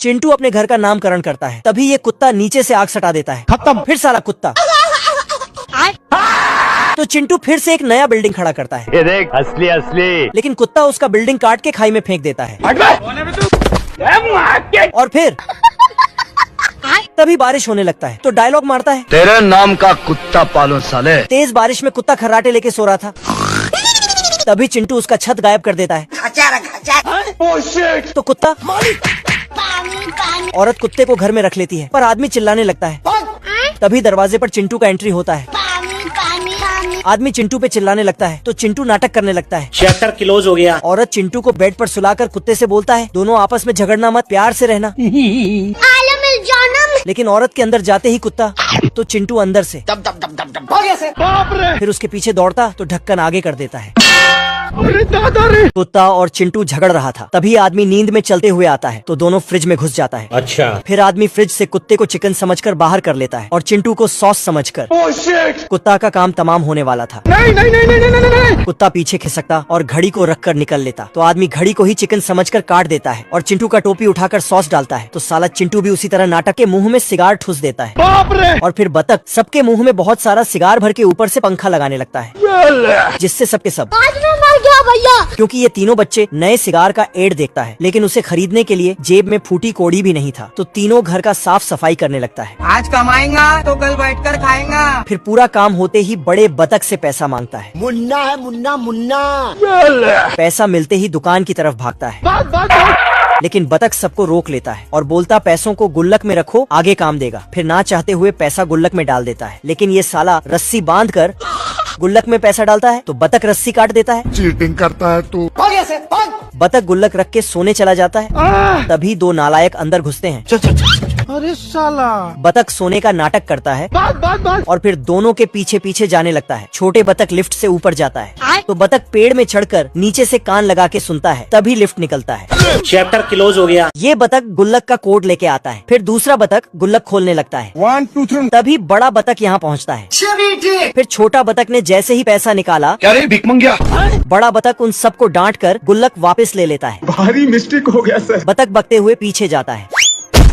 चिंटू अपने घर का नामकरण करता है, तभी ये कुत्ता नीचे से आग सटा देता है। खत्म। फिर साला कुत्ता। तो चिंटू फिर से एक नया बिल्डिंग खड़ा करता है। ये देख असली असली। लेकिन कुत्ता उसका बिल्डिंग काट के खाई में फेंक देता है। और फिर तभी बारिश होने लगता है, तो डायलॉग मारता है, तेरे नाम का कुत्ता पालो साले। तेज बारिश में कुत्ता खर्राटे लेके सो रहा था। तभी चिंटू उसका छत गायब कर देता है। तो कुत्ता औरत कुत्ते को घर में रख लेती है, पर आदमी चिल्लाने लगता है। तभी दरवाजे पर चिंटू का एंट्री होता है। आदमी चिंटू पे चिल्लाने लगता है, तो चिंटू नाटक करने लगता है। चैप्टर क्लोज हो गया। औरत चिंटू को बेड पर सुलाकर कुत्ते से बोलता है, दोनों आपस में झगड़ना मत, प्यार से रहना। लेकिन औरत के अंदर जाते ही कुत्ता, तो चिंटू अंदर से फिर उसके पीछे दौड़ता, तो ढक्कन आगे कर देता है। कुत्ता और चिंटू झगड़ रहा था, तभी आदमी नींद में चलते हुए आता है, तो दोनों फ्रिज में घुस जाता है। अच्छा। फिर आदमी फ्रिज से कुत्ते को चिकन समझकर बाहर कर लेता है और चिंटू को सॉस समझकर। कुत्ता का काम तमाम होने वाला था। नहीं। कुत्ता पीछे खिसकता और घड़ी को रखकर निकल लेता, तो आदमी घड़ी को ही चिकन समझकर काट देता है और चिंटू का टोपी उठाकर सॉस डालता है, तो साला चिंटू भी उसी तरह नाटक के मुंह में सिगार ठूस देता है। और फिर बतख सबके मुंह में बहुत सारा सिगार भर के ऊपर से पंखा लगाने लगता है, जिससे सबके सब भैया, क्योंकि ये तीनों बच्चे नए सिगार का एड देखता है, लेकिन उसे खरीदने के लिए जेब में फूटी कोड़ी भी नहीं था, तो तीनों घर का साफ सफाई करने लगता है। आज कमाएगा तो कल बैठकर खाएगा। फिर पूरा काम होते ही बड़े बतख से पैसा मांगता है। मुन्ना है मुन्ना मुन्ना। पैसा मिलते ही दुकान की तरफ भागता है, लेकिन बतख सबको रोक लेता है और बोलता, पैसों को गुल्लक में रखो, आगे काम देगा। फिर ना चाहते हुए पैसा गुल्लक में डाल देता है, लेकिन ये साला रस्सी बांध कर गुल्लक में पैसा डालता है, तो बतख रस्सी काट देता है। चीटिंग करता है तू। बतख गुल्लक रख के सोने चला जाता है, तभी दो नालायक अंदर घुसते हैं। अरे साला। बतख सोने का नाटक करता है और फिर दोनों के पीछे पीछे जाने लगता है। छोटे बतख लिफ्ट से ऊपर जाता है, तो बतख पेड़ में चढ़कर नीचे से कान लगा के सुनता है, तभी लिफ्ट निकलता है। चैप्टर क्लोज हो गया। ये बतख गुल्लक का कोड लेके आता है। फिर दूसरा बतख गुल्लक खोलने लगता है। 1 2 3। तभी बड़ा बतख यहाँ पहुँचता है। फिर छोटा बतख ने जैसे ही पैसा निकाला, क्या रे भिख मंगिया? बड़ा बतख उन सबको डांट कर गुल्लक वापस ले लेता है। भारी मिस्टेक हो गया सर। बतख बकते हुए पीछे जाता है।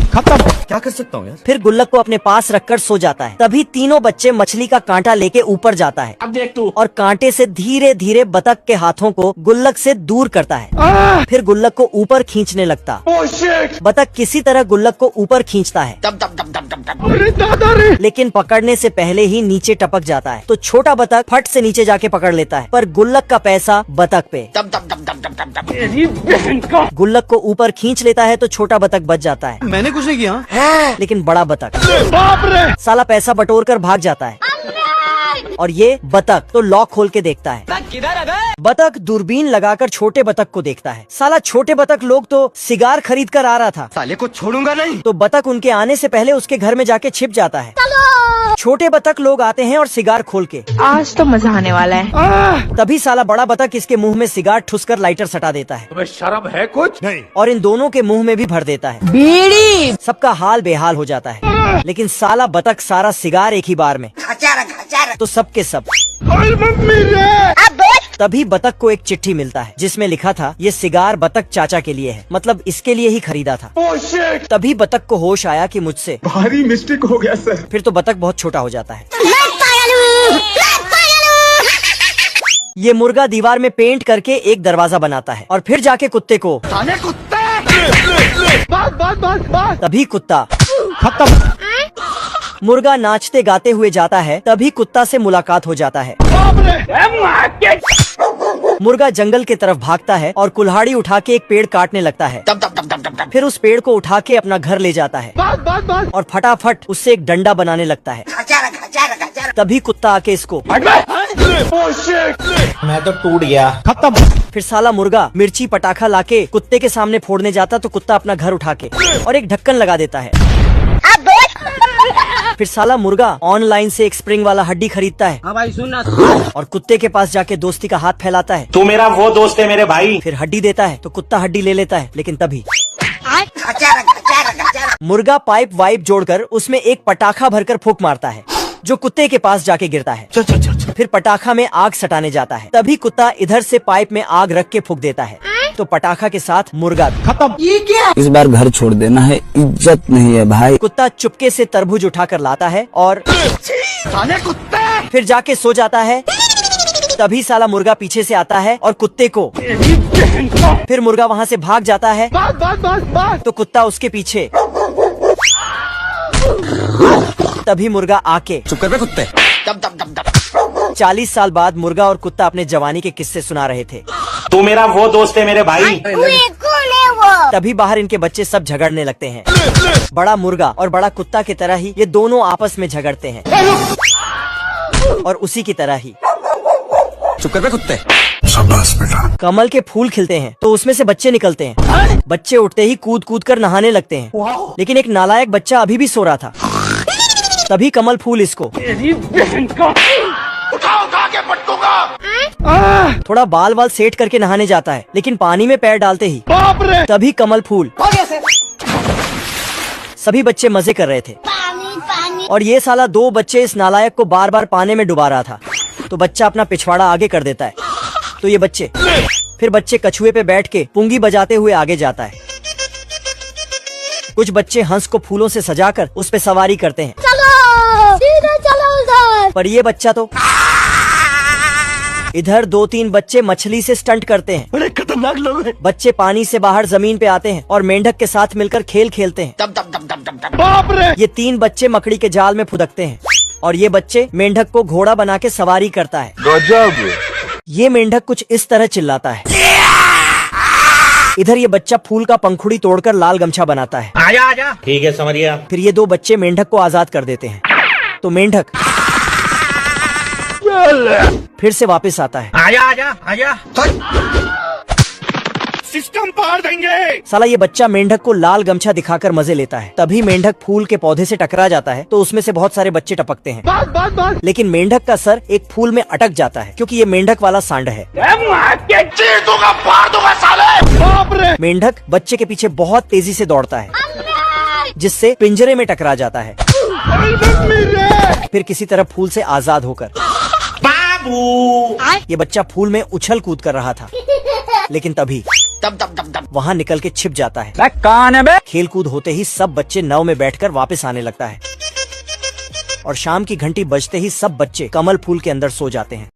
खत्म। क्या कर सकता हूँ यार? फिर गुल्लक को अपने पास रखकर सो जाता है। तभी तीनों बच्चे मछली का कांटा लेके ऊपर जाता है। अब देख तू। और कांटे से धीरे धीरे बतख के हाथों को गुल्लक से दूर करता है। फिर गुल्लक को ऊपर खींचने लगता। बतख किसी तरह गुल्लक को ऊपर खींचता है, अरे दादा रे। लेकिन पकड़ने से पहले ही नीचे टपक जाता है, तो छोटा बतख फट से नीचे जाके पकड़ लेता है, पर गुल्लक का पैसा बतख पे। गुल्लक को ऊपर खींच लेता है, तो छोटा बतख बच जाता है। मैंने कुछ नहीं किया। लेकिन बड़ा बतख बाप रे। साला पैसा बटोर कर भाग जाता है। और ये बतख तो लॉक खोल के देखता है। बतख दूरबीन लगाकर छोटे बतख को देखता है। साला छोटे बतख लोग तो सिगार खरीद कर आ रहा था, साले को छोड़ूंगा नहीं। तो बतख उनके आने से पहले उसके घर में जाके छिप जाता है। छोटे बतख लोग आते हैं और सिगार खोल के, आज तो मजा आने वाला है। तभी साला बड़ा बतख इसके मुंह में सिगार ठुसकर लाइटर सटा देता है। तुम्हें शर्म है कुछ? नहीं। और इन दोनों के मुंह में भी भर देता है। बीड़ी। सबका हाल बेहाल हो जाता है, लेकिन साला बतख सारा सिगार एक ही बार में, तो सबके सब। मम्मी रे। तभी बतख को एक चिट्ठी मिलता है, जिसमें लिखा था, ये सिगार बतख चाचा के लिए है, मतलब इसके लिए ही खरीदा था। तभी बतख को होश आया कि मुझसे भारी मिस्टेक हो गया सर। फिर तो बतख बहुत छोटा हो जाता है। ये मुर्गा दीवार में पेंट करके एक दरवाजा बनाता है और फिर जाके कुत्ते को, तभी कुत्ता खत्म। मुर्गा नाचते गाते हुए जाता है, तभी कुत्ता से मुलाकात हो जाता है। मुर्गा जंगल के तरफ भागता है और कुल्हाड़ी उठा के एक पेड़ काटने लगता है। फिर उस पेड़ को उठा के अपना घर ले जाता है और फटाफट उससे एक डंडा बनाने लगता है। तभी कुत्ता आके इसको, मैं तो टूट गया। खत्म। फिर साला मुर्गा मिर्ची पटाखा लाके कुत्ते के सामने फोड़ने जाता, तो कुत्ता अपना घर उठा के और एक ढक्कन लगा देता है। फिर साला मुर्गा ऑनलाइन से एक स्प्रिंग वाला हड्डी खरीदता है। हाँ भाई सुनना। और कुत्ते के पास जाके दोस्ती का हाथ फैलाता है। तू मेरा वो दोस्त है मेरे भाई। फिर हड्डी देता है, तो कुत्ता हड्डी ले लेता है, लेकिन तभी मुर्गा पाइप वाइप जोड़कर उसमें एक पटाखा भरकर फूंक मारता है, जो कुत्ते के पास जाके गिरता है। फिर पटाखा में आग सटाने जाता है, तभी कुत्ता इधर से पाइप में आग रख के फूंक देता है। तो पटाखा के साथ मुर्गा भी। खत्म। इस बार घर छोड़ देना है, इज्जत नहीं है भाई। कुत्ता चुपके से तरबूज उठाकर लाता है और साले कुत्ते। फिर जाके सो जाता है। तभी साला मुर्गा पीछे से आता है और कुत्ते को, फिर मुर्गा वहाँ से भाग जाता है। बस। तो कुत्ता उसके पीछे। तभी मुर्गा आके, चुप कर बे कुत्ते। 40 साल बाद मुर्गा और कुत्ता अपने जवानी के किस्से सुना रहे थे। तू मेरा वो दोस्त है मेरे भाई। तभी बाहर इनके बच्चे सब झगड़ने लगते हैं। बड़ा मुर्गा और बड़ा कुत्ता की तरह ही ये दोनों आपस में झगड़ते हैं और उसी की तरह ही चुप कर बे कुत्ते। कमल के फूल खिलते हैं तो उसमें से बच्चे निकलते हैं। बच्चे उठते ही कूद कूद कर नहाने लगते हैं। लेकिन एक नालायक बच्चा अभी भी सो रहा था। तभी कमल फूल इसको, उठा के पटकूंगा। थोड़ा बाल वाल सेट करके नहाने जाता है। लेकिन पानी में पैर डालते ही बाप रे। तभी कमल फूल। सभी बच्चे मजे कर रहे थे और ये साला 2 बच्चे इस नालायक को बार बार पानी में डुबा रहा था। तो बच्चा अपना पिछवाड़ा आगे कर देता है। तो ये बच्चे, फिर बच्चे कछुए पे बैठ के पुंगी बजाते हुए आगे जाता है। कुछ बच्चे हंस को फूलों से सजाकर उस पे सवारी करते हैं। पर ये बच्चा तो इधर 2-3 बच्चे मछली से स्टंट करते हैं। बड़े खतरनाक लोग हैं। बच्चे पानी से बाहर जमीन पे आते हैं और मेंढक के साथ मिलकर खेल खेलते हैं। बाप रे। ये 3 बच्चे मकड़ी के जाल में फुदकते हैं और ये बच्चे मेंढक को घोड़ा बना के सवारी करता है। गजब। ये मेंढक कुछ इस तरह चिल्लाता है। इधर ये बच्चा फूल का पंखुड़ी तोड़कर लाल गमछा बनाता है। आजा। ठीक है समझ गया। फिर ये 2 बच्चे मेंढक को आजाद कर देते हैं। तो मेंढक फिर से वापस आता है। आजा। सिस्टम पार देंगे। साला ये बच्चा मेंढक को लाल गमछा दिखाकर मजे लेता है। तभी मेंढक फूल के पौधे से टकरा जाता है तो उसमें से बहुत सारे बच्चे टपकते हैं। बस। लेकिन मेंढक का सर एक फूल में अटक जाता है क्योंकि ये मेंढक वाला सांड है। चीर दूंगा, फाड़ दूंगा साले। बाप रे। मेंढक बच्चे के पीछे बहुत तेजी से दौड़ता है जिससे पिंजरे में टकरा जाता है। फिर किसी तरह फूल से आजाद होकर ये बच्चा फूल में उछल कूद कर रहा था। लेकिन तभी वहाँ निकल के छिप जाता है। कौन है बे? खेल कूद होते ही सब बच्चे नाव में बैठकर वापस आने लगता है और शाम की घंटी बजते ही सब बच्चे कमल फूल के अंदर सो जाते हैं।